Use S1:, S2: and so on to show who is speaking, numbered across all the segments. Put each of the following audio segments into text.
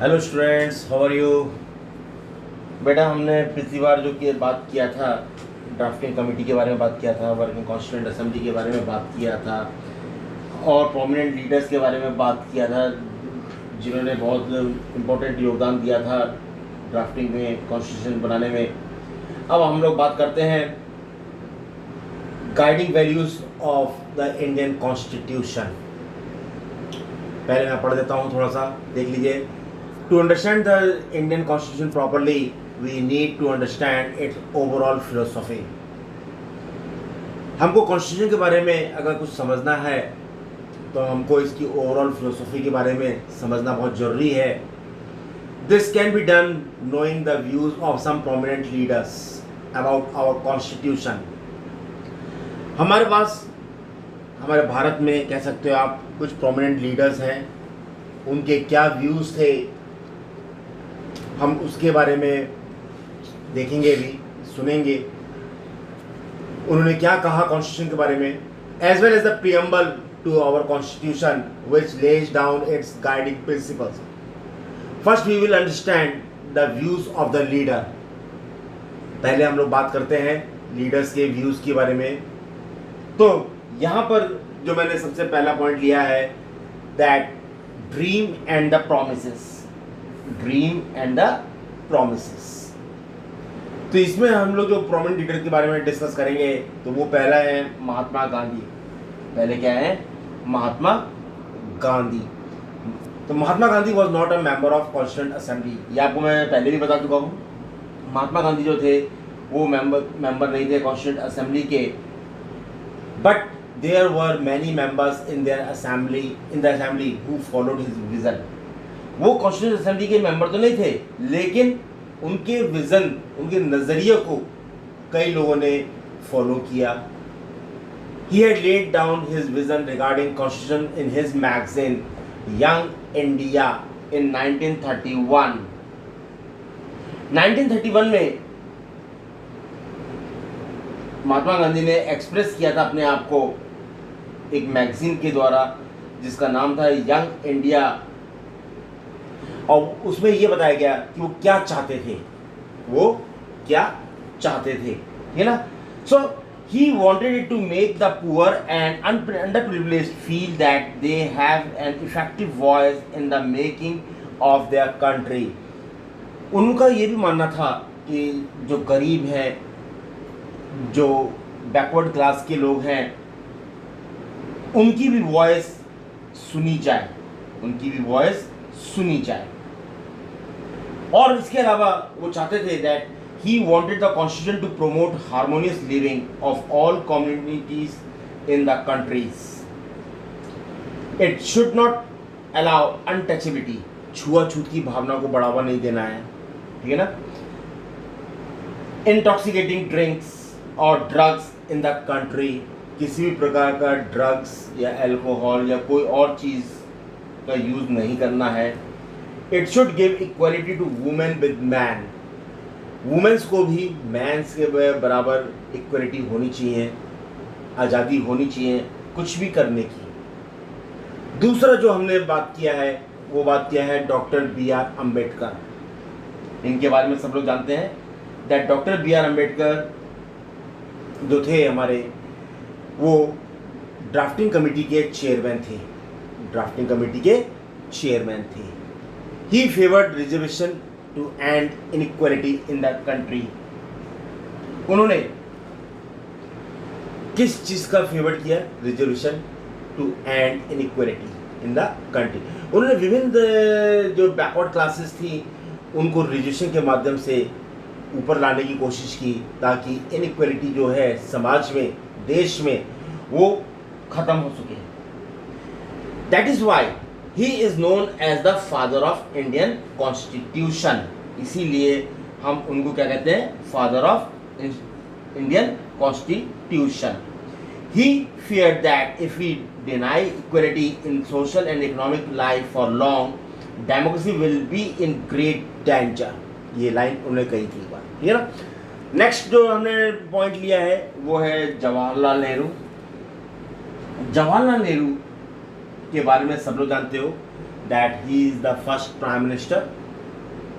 S1: Hello students, how are you. बेटा, हमने पिछली बार जो कि बात किया था, ड्राफ्टिंग कमेटी के बारे में बात किया था, वर्किंग कॉन्स्टिट्यूएंट असेंबली के बारे में बात किया था और प्रोमिनेंट लीडर्स के बारे में बात किया था जिन्होंने बहुत इम्पोर्टेंट योगदान दिया था ड्राफ्टिंग में, कॉन्स्टिट्यूशन बनाने में। अब हम लोग बात करते हैं guiding values of the Indian constitution. पहले मैं पढ़ देता हूँ, थोड़ा सा देख लीजिए। To understand the Indian Constitution properly, we need to understand its overall philosophy. हमको कॉन्स्टिट्यूशन के बारे में अगर कुछ समझना है तो हमको इसकी ओवरऑल फिलोसफी के बारे में समझना बहुत ज़रूरी है। This can be done knowing the views of some prominent leaders about our constitution. हमारे पास, हमारे भारत में कह सकते हो आप, कुछ प्रोमिनेंट लीडर्स हैं, उनके क्या व्यूज़ थे हम उसके बारे में देखेंगे भी, सुनेंगे। उन्होंने क्या कहा कॉन्स्टिट्यूशन के बारे में, as well as the preamble to our constitution which lays down its guiding principles. First we will understand the views of the leader. पहले हम लोग बात करते हैं लीडर्स के व्यूज के बारे में। तो यहाँ पर जो मैंने सबसे पहला पॉइंट लिया है, that dream and the promises. Dream and the promises. तो इसमें हम लोग जो प्रोमिनेंट लीडर के बारे में डिस्कस करेंगे तो वो पहला है महात्मा गांधी। पहले क्या है? महात्मा गांधी। तो Mahatma Gandhi was not a member of constituent assembly. ये आपको मैं पहले भी बता चुका हूँ। महात्मा गांधी जो थे वो मेंबर नहीं थे कॉन्स्टिट्यूएंट असेंबली के, but there were many members in the assembly who followed his vision. वो कॉन्स्टिट्यूएंट असेंबली के मेंबर तो नहीं थे, लेकिन उनके विजन, उनके नज़रिए को कई लोगों ने फॉलो किया। He had laid down his vision regarding constitution in his magazine Young India in 1931. 1931 में महात्मा गांधी ने एक्सप्रेस किया था अपने आप को एक मैगजीन के द्वारा जिसका नाम था यंग इंडिया, और उसमें ये बताया गया कि वो क्या चाहते थे, वो क्या चाहते थे, है ना। So he wanted it to make the poor and underprivileged feel that they have an effective voice in the making of their country. उनका ये भी मानना था कि जो गरीब हैं, जो बैकवर्ड क्लास के लोग हैं, उनकी भी वॉइस सुनी जाए, उनकी भी वॉइस सुनी जाए। और इसके अलावा वो चाहते थे that he wanted the constitution to promote harmonious living of all communities in the countries. It should not allow untouchability. छुआछूत की भावना को बढ़ावा नहीं देना है, ठीक है ना। इंटॉक्सिकेटिंग ड्रिंक्स और ड्रग्स इन द कंट्री। किसी भी प्रकार का ड्रग्स या अल्कोहल या कोई और चीज़ का यूज़ नहीं करना है। It should give equality to women with man. Women's को भी मैंस के बराबर इक्वालिटी होनी चाहिए, आज़ादी होनी चाहिए कुछ भी करने की। दूसरा जो हमने बात किया है वो बात किया है डॉक्टर B.R. अम्बेडकर। इनके बारे में सब लोग जानते हैं दैट डॉक्टर B.R. अम्बेडकर जो थे हमारे, वो ड्राफ्टिंग कमेटी के चेयरमैन थे। ड्राफ्टिंग कमेटी के चेयरमैन थे। He favored reservation to end inequality in the country. उन्होंने किस चीज़ का फेवर किया? Reservation to end inequality in the country. उन्होंने विभिन्न जो बैकवर्ड क्लासेस थी उनको रिजर्वेशन के माध्यम से ऊपर लाने की कोशिश की ताकि इनइक्वालिटी जो है समाज में, देश में, वो ख़त्म हो सके। That is why he is known as the father of Indian constitution. इसीलिए हम उनको क्या कहते हैं? Father of Indian constitution. He feared that if we deny equality in social and economic life for long, democracy will be in great danger. ये line उन्होंने कही थी बात, ठीक है ना। नेक्स्ट जो हमने पॉइंट लिया है वो है जवाहरलाल नेहरू। जवाहरलाल नेहरू के बारे में सब लोग जानते हो that he is the first prime minister.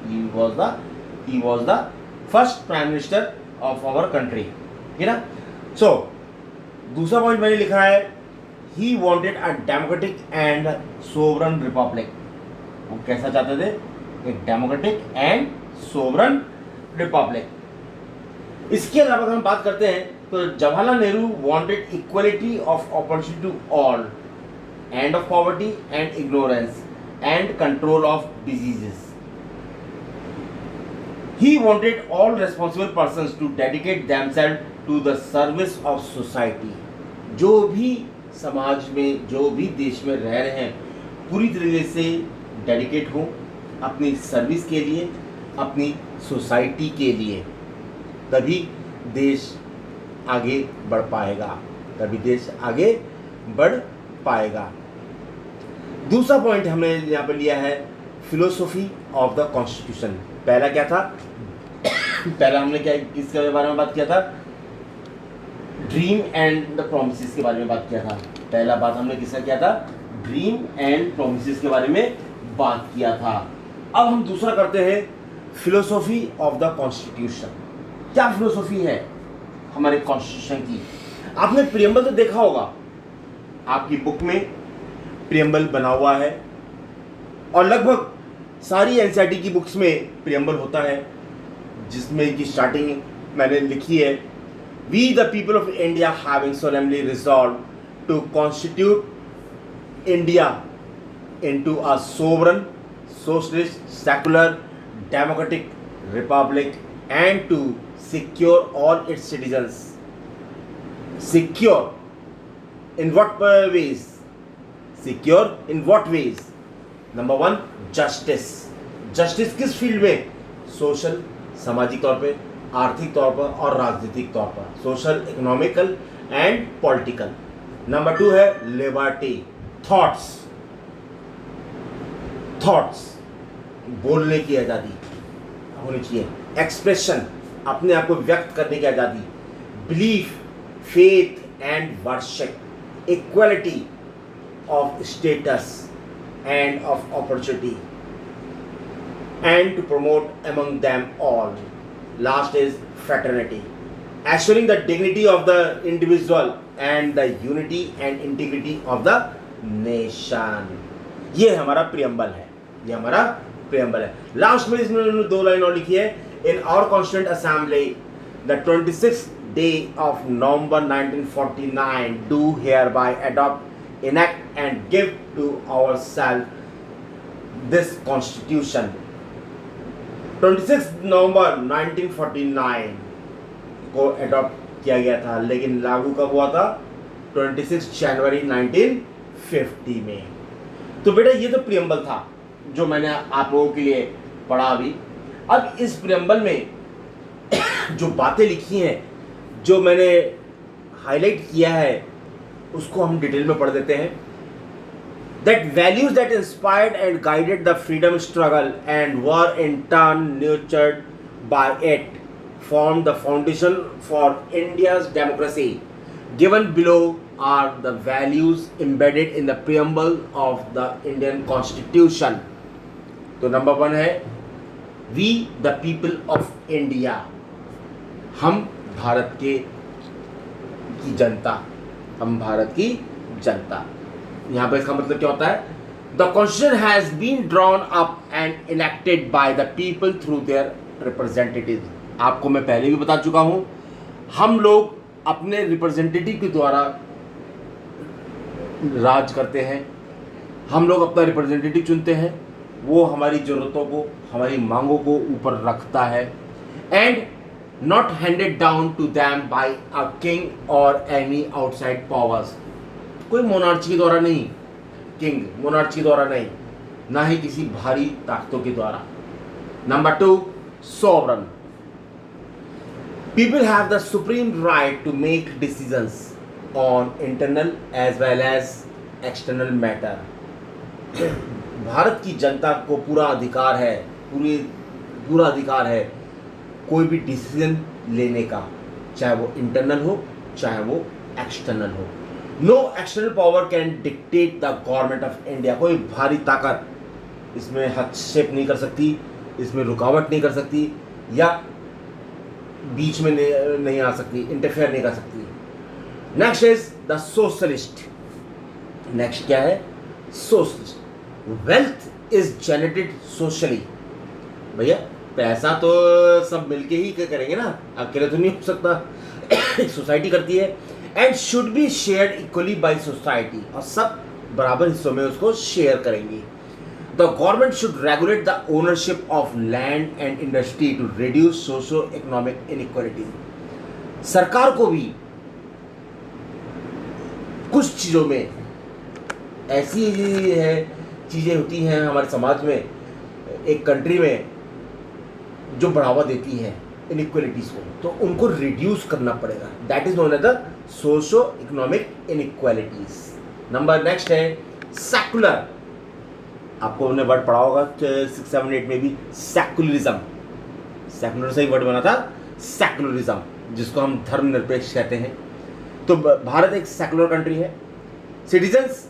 S1: He was the first prime minister of our country. ठीक है ना? So दूसरा पॉइंट मैंने लिखा है he wanted a democratic and sovereign republic. वो कैसा चाहते थे? एक डेमोक्रेटिक एंड सोवरन रिपब्लिक। इसके अलावा अगर हम बात करते हैं तो Jawaharlal Nehru wanted equality of opportunity to all, end of poverty and ignorance and control of diseases. He wanted all responsible persons to dedicate themselves to the service of society. जो भी समाज में, जो भी देश में रह रहे हैं, पूरी तरीके से डेडिकेट हो अपनी सर्विस के लिए, अपनी सोसाइटी के लिए, तभी देश आगे बढ़ पाएगा, तभी देश आगे बढ़ पाएगा। दूसरा पॉइंट हमने यहाँ पर लिया है फिलोसॉफी ऑफ द कॉन्स्टिट्यूशन। पहला क्या था? पहला हमने क्या किसके बारे में बात किया था? ड्रीम एंड द प्रोमिसेस के बारे में बात किया था। पहला बात हमने किसका किया था? ड्रीम एंड प्रोमिसेस के बारे में बात किया था। अब हम दूसरा करते हैं फिलोसॉफी ऑफ द कॉन्स्टिट्यूशन। क्या फिलोसॉफी है हमारे कॉन्स्टिट्यूशन की? आपने प्रियम्बल तो देखा होगा, आपकी बुक में प्रियम्बल बना हुआ है और लगभग सारी एनसीईआरटी की बुक्स में प्रियम्बल होता है, जिसमें की स्टार्टिंग मैंने लिखी है, We the people of India having solemnly resolved to constitute India into a sovereign, socialist, secular, democratic republic and to secure all its citizens. Secure in what ways? Secure in what ways? Number one, justice. Justice किस field में? Social, सामाजिक तौर पे, आर्थिक तौर पर और राजनीतिक तौर पर, social, economical and political. Number two है लिबर्टी, थॉट्स, बोलने की आज़ादी होनी चाहिए, एक्सप्रेशन, अपने आप को व्यक्त करने की आज़ादी, belief, faith and worship, equality of status and of opportunity and to promote among them all. Last is fraternity, assuring the dignity of the individual and the unity and integrity of the nation. ये हमारा preamble है, ये हमारा preamble है। Last में इसमें दो line और लिखी है, in our constituent assembly the 26th day of November 1949 do hereby adopt, enact and give to ourselves this constitution। 26 नवंबर 1949 को अडॉप्ट किया गया था, लेकिन लागू कब हुआ था? 26 जनवरी 1950 में। तो बेटा ये तो प्रियम्बल था जो मैंने आप लोगों के लिए पढ़ा अभी। अब इस प्रियम्बल में जो बातें लिखी हैं, जो मैंने हाईलाइट किया है, उसको हम डिटेल में पढ़ देते हैं। That values that inspired and guided the freedom struggle and were in turn nurtured by it formed the foundation for India's democracy. Given below are the values embedded in the preamble of the Indian Constitution. तो number 1 है We the people of India, हम भारत की जनता, हम भारत की जनता। यहाँ पर इसका मतलब क्या होता है? The constitution has been drawn up and elected by the people through their representative. आपको मैं पहले भी बता चुका हूँ, हम लोग अपने रिप्रेजेंटेटिव के द्वारा राज करते हैं, हम लोग अपना रिप्रेजेंटेटिव चुनते हैं, वो हमारी ज़रूरतों को, हमारी मांगों को ऊपर रखता है, and not handed down to them by a king और एनी आउटसाइड पावर्स। कोई मोनार्ची के द्वारा नहीं, किंग मोनार्ची के द्वारा नहीं, ना ही किसी भारी ताकतों के द्वारा। Number 2, sovereign. People have the supreme right to make decisions on internal as well as external matter. Bharat की जनता को पूरा अधिकार है, पूरा अधिकार है कोई भी डिसीजन लेने का, चाहे वो इंटरनल हो चाहे वो एक्सटर्नल हो। No external power can dictate the government of India. कोई भारी ताकत इसमें हस्तक्षेप नहीं कर सकती, इसमें रुकावट नहीं कर सकती, या बीच में नहीं आ सकती, इंटरफेयर नहीं कर सकती। Next is the socialist. Next क्या है? Socialist. Wealth is generated socially. भैया पैसा तो सब मिलके ही करेंगे ना, अकेले तो नहीं हो सकता। सोसाइटी करती है। And should be shared equally by society, और सब बराबर हिस्सों में उसको शेयर करेंगी। The government should regulate the ownership of land and industry to reduce socio economic inequality. सरकार को भी कुछ चीज़ों में ऐसी है चीज़ें होती हैं हमारे समाज में, एक कंट्री में, जो बढ़ावा देती है इनइक्वालिटीज़ को, तो उनको रिड्यूस करना पड़ेगा। That is known as the socio economic inequalities. Number next है सेकुलर। आपको हमने वर्ड पढ़ा होगा 6, 7, 8 में भी, सेकुलरिज्म। सेकुलर से ही वर्ड बना था सेकुलरिज्म, जिसको हम धर्मनिरपेक्ष कहते हैं। तो भारत एक सेकुलर कंट्री है। Citizens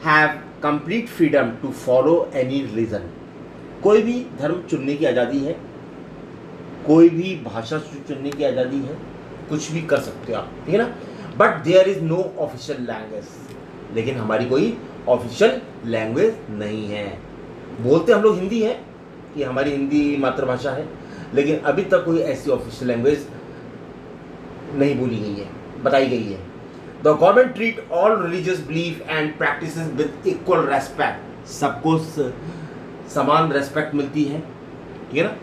S1: have complete freedom to follow any religion. कोई भी धर्म चुनने की आज़ादी है, कोई भी भाषा चुनने की आज़ादी है, कुछ भी कर सकते हो आप, ठीक है ना। But there is no official language, लेकिन हमारी कोई ऑफिशियल लैंग्वेज नहीं है। बोलते हम लोग हिंदी है कि हमारी हिंदी मातृभाषा है, लेकिन अभी तक कोई ऐसी ऑफिशियल लैंग्वेज नहीं बोली गई है, बताई गई है। The government treat all religious belief and practices with equal respect. सबको समान रेस्पेक्ट मिलती है, ठीक है ना।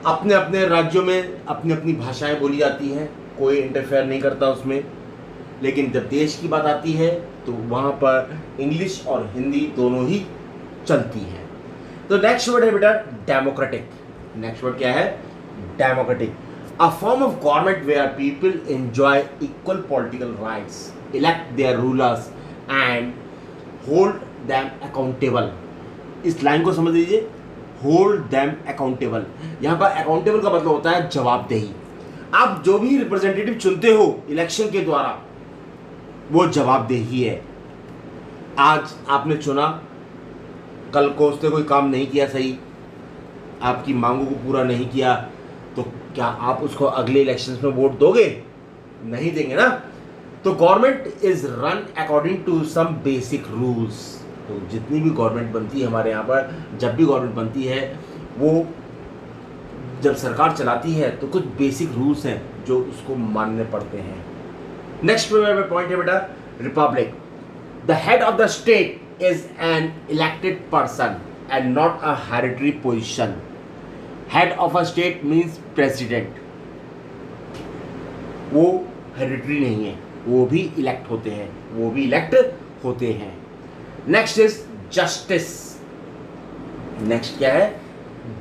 S1: अपने अपने राज्यों में अपनी अपनी भाषाएं बोली जाती हैं, कोई इंटरफेयर नहीं करता उसमें। लेकिन जब देश की बात आती है तो वहाँ पर इंग्लिश और हिंदी दोनों ही चलती है। तो नेक्स्ट वर्ड है बेटा डेमोक्रेटिक। नेक्स्ट वर्ड क्या है? Democratic. A form of government where people enjoy equal political rights, elect their rulers and hold them accountable. इस लाइन को समझ लीजिए, होल्ड देम अकाउंटेबल। यहाँ पर अकाउंटेबल का मतलब होता है जवाबदेही। आप जो भी रिप्रेजेंटेटिव चुनते हो इलेक्शन के द्वारा, वो जवाबदेही है। आज आपने चुना, कल को उसने कोई काम नहीं किया सही, आपकी मांगों को पूरा नहीं किया, तो क्या आप उसको अगले इलेक्शंस में वोट दोगे? नहीं देंगे ना। तो government is run according to some basic rules. तो जितनी भी गवर्नमेंट बनती है हमारे यहाँ पर, जब भी गवर्नमेंट बनती है, वो जब सरकार चलाती है तो कुछ बेसिक रूल्स हैं जो उसको मानने पड़ते हैं। नेक्स्ट पॉइंट है बेटा Republic. The head of the state is an elected person and not a hereditary position. Head of a state means president. वो हेरिटरी नहीं है, वो भी इलेक्ट होते हैं, नेक्स्ट इज जस्टिस। नेक्स्ट क्या है?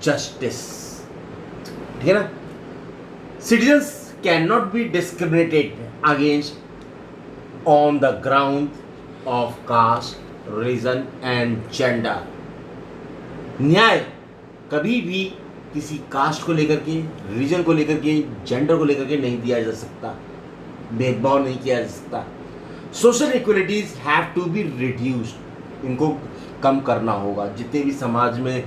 S1: जस्टिस, ठीक है ना। Citizens can not be discriminated against on the ground of caste, religion and gender. न्याय कभी भी किसी कास्ट को लेकर के, रिलीजन को लेकर के, जेंडर को लेकर के नहीं दिया जा सकता, भेदभाव नहीं किया जा सकता। Social equalities have to be reduced. इनको कम करना होगा। जितने भी समाज में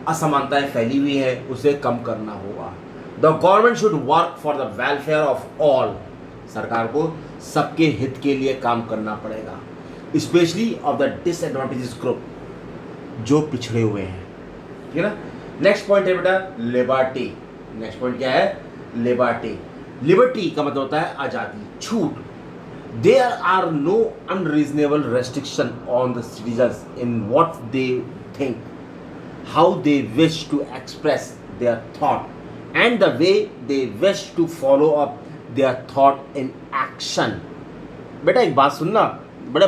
S1: असमानताएं फैली हुई है उसे कम करना होगा। The government should work for the welfare of all. सरकार को सबके हित के लिए काम करना पड़ेगा, specially of the disadvantages group, जो पिछड़े हुए हैं, ठीक है ना। नेक्स्ट पॉइंट है बेटा लिबर्टी। नेक्स्ट पॉइंट क्या है? लिबर्टी। लिबर्टी का मतलब होता है आज़ादी, छूट। There are no unreasonable restriction on the citizens in what they think, how they wish to express their thought, and the way they wish to follow up their thought in action. बेटा एक बात सुनना, बड़ा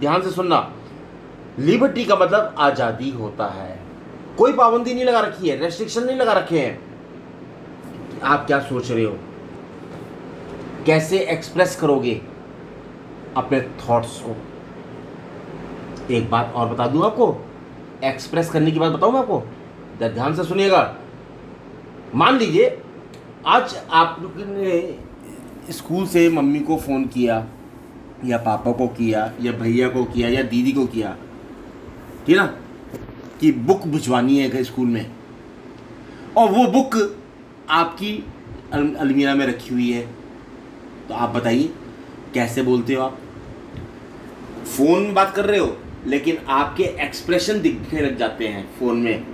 S1: ध्यान से सुनना। Liberty का मतलब आज़ादी होता है। कोई पाबंदी नहीं लगा रखी है, रेस्ट्रिक्शन नहीं लगा रखे हैं। आप क्या सोच रहे हो, कैसे एक्सप्रेस करोगे अपने थॉट्स को। एक बात और बता दूं आपको, एक्सप्रेस करने की बात बताऊं मैं आपको, ध्यान से सुनिएगा। मान लीजिए आज आप लोग ने स्कूल से मम्मी को फ़ोन किया, या पापा को किया, या भैया को किया, या दीदी को किया, ठीक है ना, कि बुक भिजवानी है स्कूल में, और वो बुक आपकी अलमीरा में रखी हुई है, तो आप बताइए कैसे बोलते हो आप? फ़ोन में बात कर रहे हो लेकिन आपके एक्सप्रेशन दिखने लग जाते हैं फ़ोन में।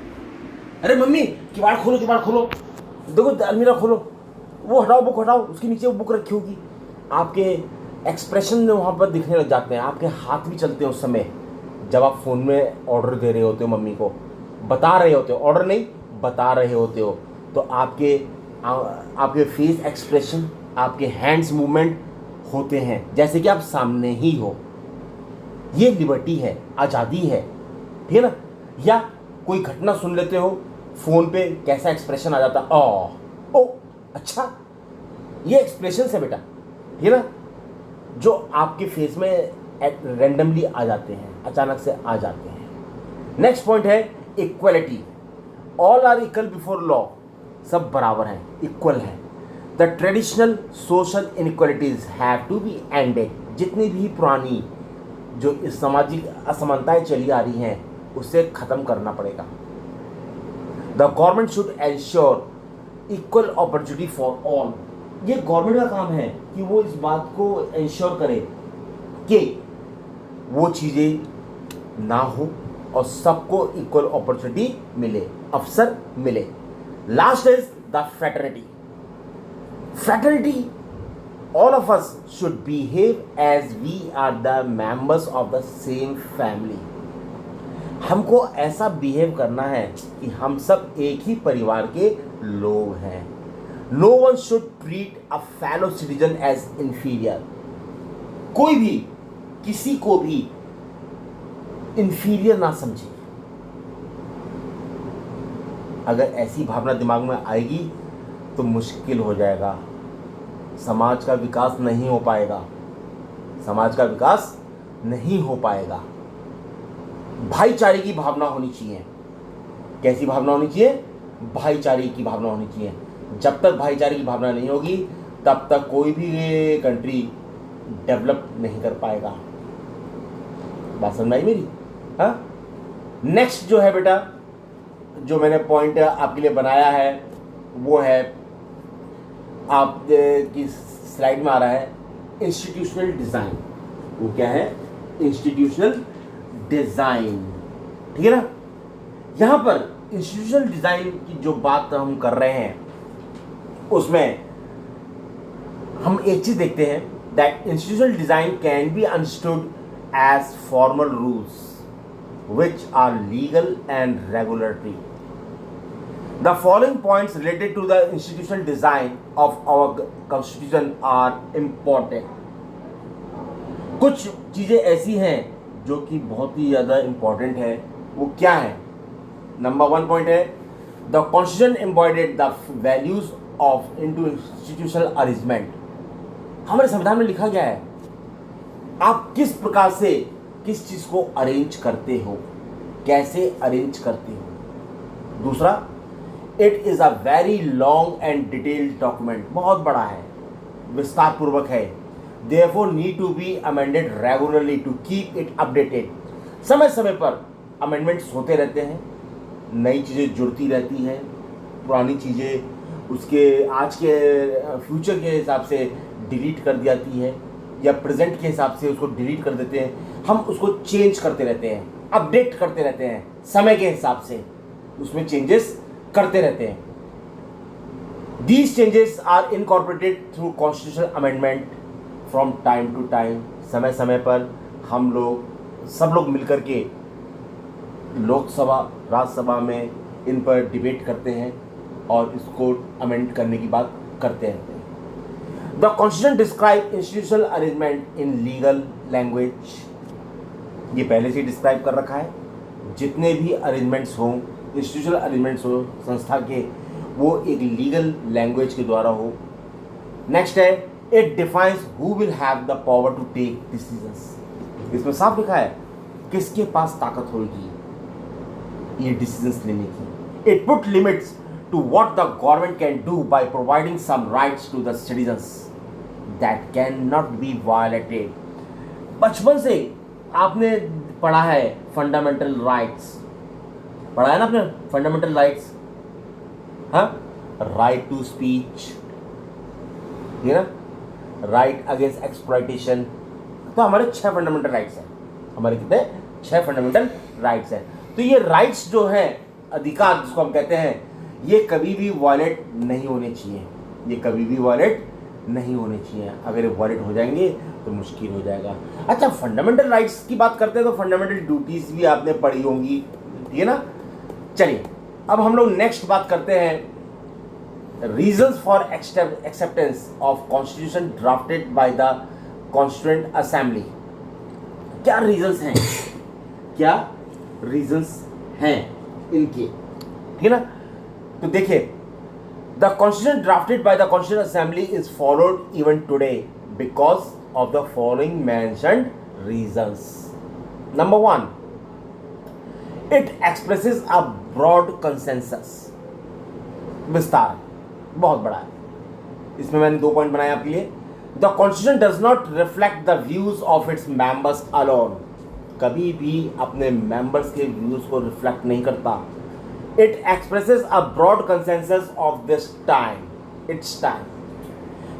S1: अरे मम्मी किवाड़ खोलो, देखो अलमीरा खोलो, वो हटाओ, बुक हटाओ, उसके नीचे वो बुक रखी होगी। आपके एक्सप्रेशन वहाँ पर दिखने लग जाते हैं, आपके हाथ भी चलते हैं उस समय जब आप फ़ोन में ऑर्डर दे रहे होते हो, मम्मी को बता रहे होते हो, ऑर्डर नहीं बता रहे होते हो, तो आपके फेस एक्सप्रेशन, आपके हैंड्स मूवमेंट होते हैं जैसे कि आप सामने ही हो। ये लिबर्टी है, आज़ादी है, ठीक है ना। या कोई घटना सुन लेते हो फ़ोन पे, कैसा एक्सप्रेशन आ जाता, ओ अच्छा, ये एक्सप्रेशन है बेटा, ठीक है ना, जो आपके फेस में रैंडमली आ जाते हैं, अचानक से आ जाते हैं। नेक्स्ट पॉइंट है equality. All are equal before law, सब बराबर हैं, इक्वल हैं। The traditional social inequalities have to be ended. जितनी भी पुरानी जो इस सामाजिक असमानताएं चली आ रही हैं उसे ख़त्म करना पड़ेगा। The government should ensure equal opportunity for all. ये गवर्नमेंट का काम है कि वो इस बात को एंश्योर करे कि वो चीज़ें ना हो और सबको इक्वल अपॉर्चुनिटी मिले, अवसर मिले। Last is the fraternity. Fraternity, all of us should behave as we are the members of the same family. हमको ऐसा बिहेव करना है कि हम सब एक ही परिवार के लोग हैं। No one should treat a fellow citizen as inferior. कोई भी किसी को भी inferior ना समझे। अगर ऐसी भावना दिमाग में आएगी तो मुश्किल हो जाएगा, समाज का विकास नहीं हो पाएगा, समाज का विकास नहीं हो पाएगा। भाईचारे की भावना होनी चाहिए। कैसी भावना होनी चाहिए? भाईचारे की भावना होनी चाहिए। जब तक भाईचारे की भावना नहीं होगी तब तक कोई भी कंट्री डेवलप नहीं कर पाएगा। बात समझ आई मेरी? हाँ। नेक्स्ट जो है बेटा, जो मैंने पॉइंट आपके लिए बनाया है वो है, आप की स्लाइड में आ रहा है, इंस्टीट्यूशनल डिज़ाइन। वो क्या है? इंस्टीट्यूशनल डिज़ाइन, ठीक है ना। यहाँ पर इंस्टीट्यूशनल डिज़ाइन की जो बात हम कर रहे हैं उसमें हम एक चीज़ देखते हैं, that institutional design can be understood as formal rules which are legal and regulatory. The following points related to the institutional design of our constitution are important. कुछ चीज़ें ऐसी हैं जो कि बहुत ही ज़्यादा इम्पॉर्टेंट है। वो क्या है? नंबर 1 पॉइंट है, the constitution embodied the values of into institutional arrangement. हमारे संविधान में लिखा गया है आप किस प्रकार से किस चीज़ को अरेंज करते हो, कैसे अरेंज करते हो। दूसरा, it is a very long and detailed document, बहुत बड़ा है, विस्तार पूर्वक है। Therefore need to be amended regularly to keep it updated. समय समय पर अमेंडमेंट्स होते रहते हैं, नई चीज़ें जुड़ती रहती हैं, पुरानी चीज़ें उसके आज के फ्यूचर के हिसाब से डिलीट कर दी जाती है या प्रेजेंट के हिसाब से उसको डिलीट कर देते हैं। हम उसको चेंज करते रहते हैं, अपडेट करते रहते हैं, समय के हिसाब से उसमें चेंजेस करते रहते हैं। These changes are incorporated through constitutional amendment from time to time. समय समय पर हम लोग सब लोग मिलकर के लोकसभा राज्यसभा में इन पर डिबेट करते हैं और इसको अमेंड करने की बात करते रहते हैं। The Constitution describe institutional arrangement in legal language. ये पहले से डिस्क्राइब कर रखा है। जितने भी अरेंजमेंट्स हों, इंस्टीट्यूशनल अरेंजमेंट्स हो संस्था के, वो एक लीगल लैंग्वेज के द्वारा हो। नेक्स्ट है, it defines who will have the power to take decisions. इसमें साफ लिखा है किसके पास ताकत होगी ये डिसीजंस लेने की। It put limits to what the government can do by providing some rights to the citizens that cannot be violated. बचपन से आपने पढ़ा है फंडामेंटल राइट्स, पढ़ा है ना आपने फंडामेंटल राइट्स, हाँ, राइट टू स्पीच, ये ना, राइट अगेंस्ट एक्सप्लॉइटेशन। तो हमारे 6 फंडामेंटल राइट्स हैं, हमारे कितने, 6 फंडामेंटल राइट्स हैं। तो ये राइट्स जो है, अधिकार जिसको हम कहते हैं, ये कभी भी वायलेट नहीं होने चाहिए, ये कभी भी वायलेट नहीं होने चाहिए। अगर ये वायलेट हो जाएंगे तो मुश्किल हो जाएगा। अच्छा, फंडामेंटल राइट्स की बात करते हैं तो फंडामेंटल ड्यूटीज भी आपने पढ़ी होंगी, ठीक है ना। चलिए अब हम लोग नेक्स्ट बात करते हैं reasons for acceptance of constitution drafted by the constituent assembly. क्या रीजंस हैं, क्या रीजंस हैं इनके, ठीक है ना। तो देखिए, the constitution drafted by the constituent assembly is followed even today because of the following mentioned reasons. Number 1, it expresses a broad consensus. विस्तार बहुत बड़ा है, इसमें मैंने 2 पॉइंट बनाए आपके लिए। The constitution does not reflect the views of its members alone, कभी भी अपने मेंबर्स के व्यूज को रिफ्लेक्ट नहीं करता। It expresses a broad consensus of this time, it's time.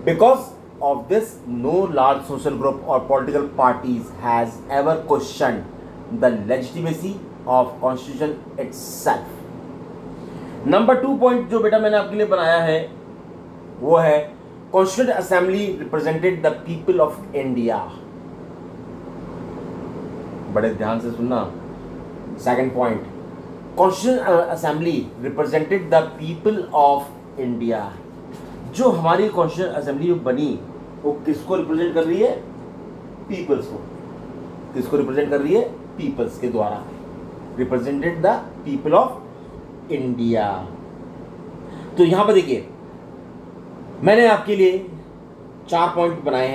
S1: Because of this, no large social group और political parties has ever questioned the legitimacy of constitution itself. Number 2 point जो बेटा मैंने आपके लिए बनाया है वो है constituent assembly represented the people of India. बड़े ध्यान से सुनना। Second point, constituent assembly represented the people of India. जो हमारी कॉन्स्टिट्यूएंट असेंबली बनी वो किसको रिप्रेजेंट कर रही है, पीपल्स को। किसको रिप्रेजेंट कर रही है, पीपल्स के द्वारा, represented the people of India. तो यहां पर देखिए, मैंने आपके लिए 4 पॉइंट बनाए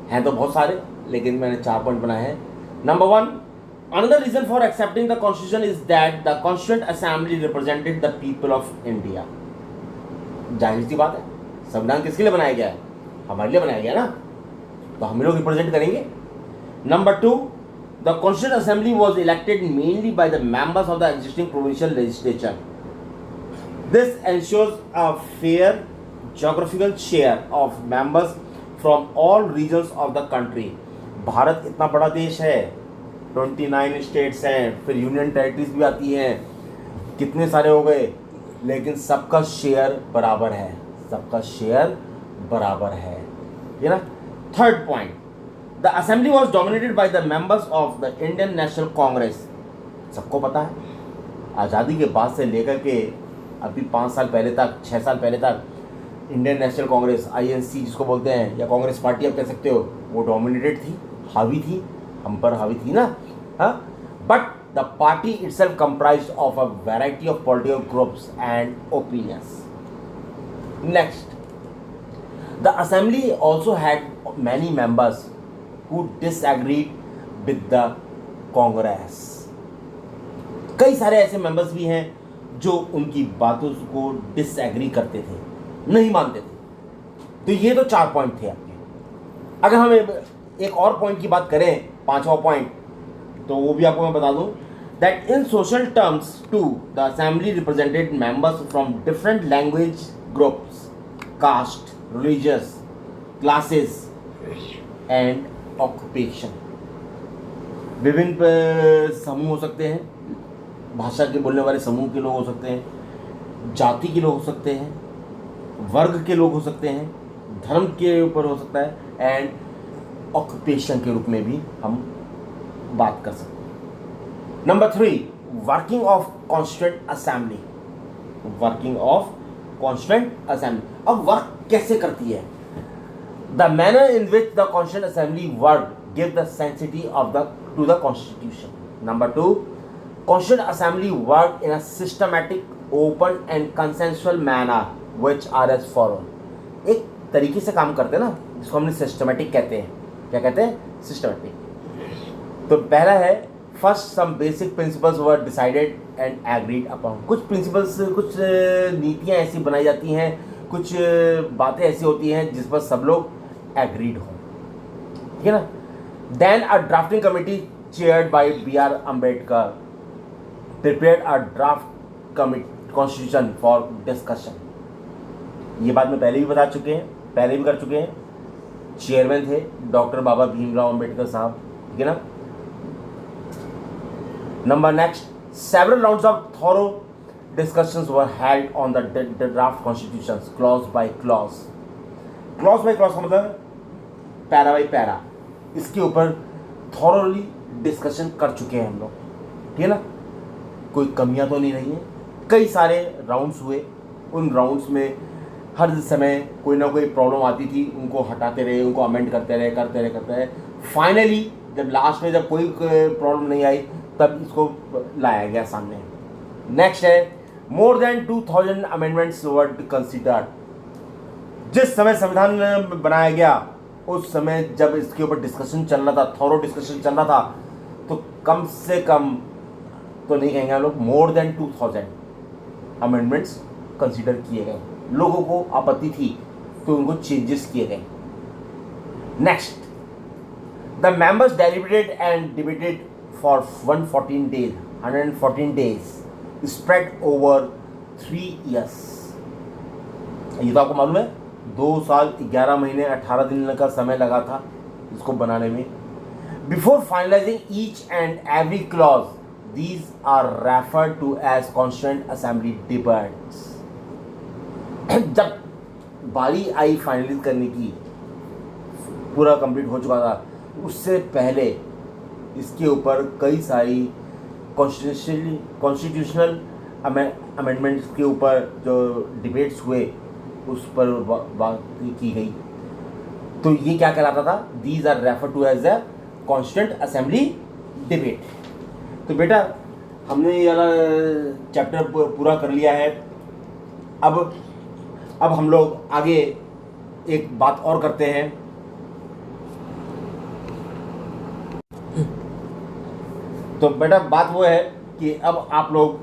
S1: हैं तो बहुत सारे, लेकिन मैंने 4 पॉइंट बनाए हैं। Number 1, another reason for accepting the constitution is that the constituent assembly represented the people of India. जाहिर सी बात है, संविधान किसके लिए बनाया गया है, हमारे लिए बनाया गया ना, तो हम लोग रिप्रेजेंट करेंगे। Number 2, the constituent assembly was elected mainly by the members of the existing provincial legislature. This ensures a fair geographical share of members from all regions of the country। Bharat इतना बड़ा देश है, 29 स्टेट्स हैं, फिर union territories भी आती हैं, कितने सारे हो गए, लेकिन सबका शेयर बराबर है, सबका शेयर बराबर है, ये ना। Third point, the assembly was dominated by the members of the Indian national Congress. सबको पता है, आज़ादी के बाद से लेकर के अभी 5 साल पहले तक, 6 साल पहले तक इंडियन नेशनल कांग्रेस, INC जिसको बोलते हैं, या कांग्रेस पार्टी आप कह सकते हो, वो डोमिनेटेड थी, हावी थी, हम पर हावी थी ना, हाँ। But the party itself comprised of a variety of political groups and opinions. Next, the assembly also had many members who disagreed with the Congress. कई सारे ऐसे मेंबर्स भी हैं जो उनकी बातों को डिसएग्री करते थे, नहीं मानते थे। तो ये तो 4 पॉइंट थे आपके। अगर हम एक और पॉइंट की बात करें, 5वां पॉइंट, तो वो भी आपको मैं बता दूं, that in social terms to the assembly represented members from different language groups, caste, religious classes and occupation. विभिन्न समूह हो सकते हैं, भाषा के बोलने वाले समूह के लोग हो सकते हैं, जाति के लोग हो सकते हैं, वर्ग के लोग हो सकते हैं, धर्म के ऊपर हो सकता है, एंड ऑक्यूपेशन के रूप में भी हम बात कर सकते हैं। Number 3, working of constituent assembly. Working of constituent assembly, अब वर्क कैसे करती है? The manner in which the constituent assembly work give the sanctity of the to the constitution. Number 2, constituent assembly work in a systematic, open and consensual manner which are as follow। एक तरीके से काम करते हैं ना, जिसको हमने systematic कहते हैं। क्या कहते हैं? सिस्टमेटिक। तो पहला है, first some basic principles were decided and agreed upon. कुछ प्रिंसिपल्स, कुछ नीतियाँ ऐसी बनाई जाती हैं, कुछ बातें ऐसी होती हैं जिस पर सब लोग एग्रीड हों, ठीक है ना। Then a drafting committee chaired by BR Ambedkar. prepared a draft constitution for discussion. ये बात मैं पहले भी कर चुके हैं. चेयरमैन थे डॉक्टर बाबा भीमराव अंबेडकर साहब, ठीक है ना. Number next, several rounds of thorough discussions were held on the draft constitutions clause by clause. Clause by clause का मतलब पैरा बाई पैरा, इसके ऊपर थॉरोली डिस्कशन कर चुके हैं हम लोग, ठीक है ना. कोई कमियां तो नहीं रही हैं. कई सारे राउंड्स हुए, उन राउंड्स में हर समय कोई ना कोई प्रॉब्लम आती थी, उनको हटाते रहे, उनको अमेंड करते रहे. फाइनली जब लास्ट में जब कोई प्रॉब्लम नहीं आई तब इसको लाया गया सामने. नेक्स्ट है, more than 2000 amendments were considered. जिस समय संविधान बनाया गया उस समय जब इसके ऊपर डिस्कशन चल रहा था, थॉरो डिस्कशन चल रहा था, तो कम से कम तो नहीं कहेंगे हम लोग, मोर देन 2000 अमेंडमेंट्स कंसीडर किए गए. लोगों को आपत्ति थी तो उनको चेंजेस किए गए. Next, the members deliberated and debated for 114 days spread over 3 years. ये तो आपको मालूम है 2 साल 11 महीने 18 दिन का समय लगा था इसको बनाने में. Before finalising each and every clause, these are referred to as Constituent Assembly debates. जब बारी आई फाइनलाइज करने की, पूरा कंप्लीट हो चुका था, उससे पहले इसके ऊपर कई सारी कॉन्स्टिट्यूशनल अमेंडमेंट्स के ऊपर जो डिबेट्स हुए उस पर बात की गई. तो ये क्या कहलाता था, these are refer to as the constituent assembly debate. तो बेटा हमने ये वाला चैप्टर पूरा कर लिया है. अब हम लोग आगे एक बात और करते हैं. तो बेटा बात वो है कि अब आप लोग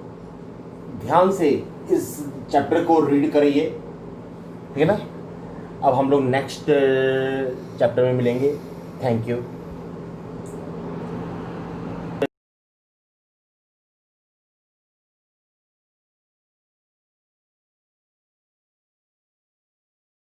S1: ध्यान से इस चैप्टर को रीड करिए, ठीक है ना. अब हम लोग नेक्स्ट चैप्टर में मिलेंगे. Thank you.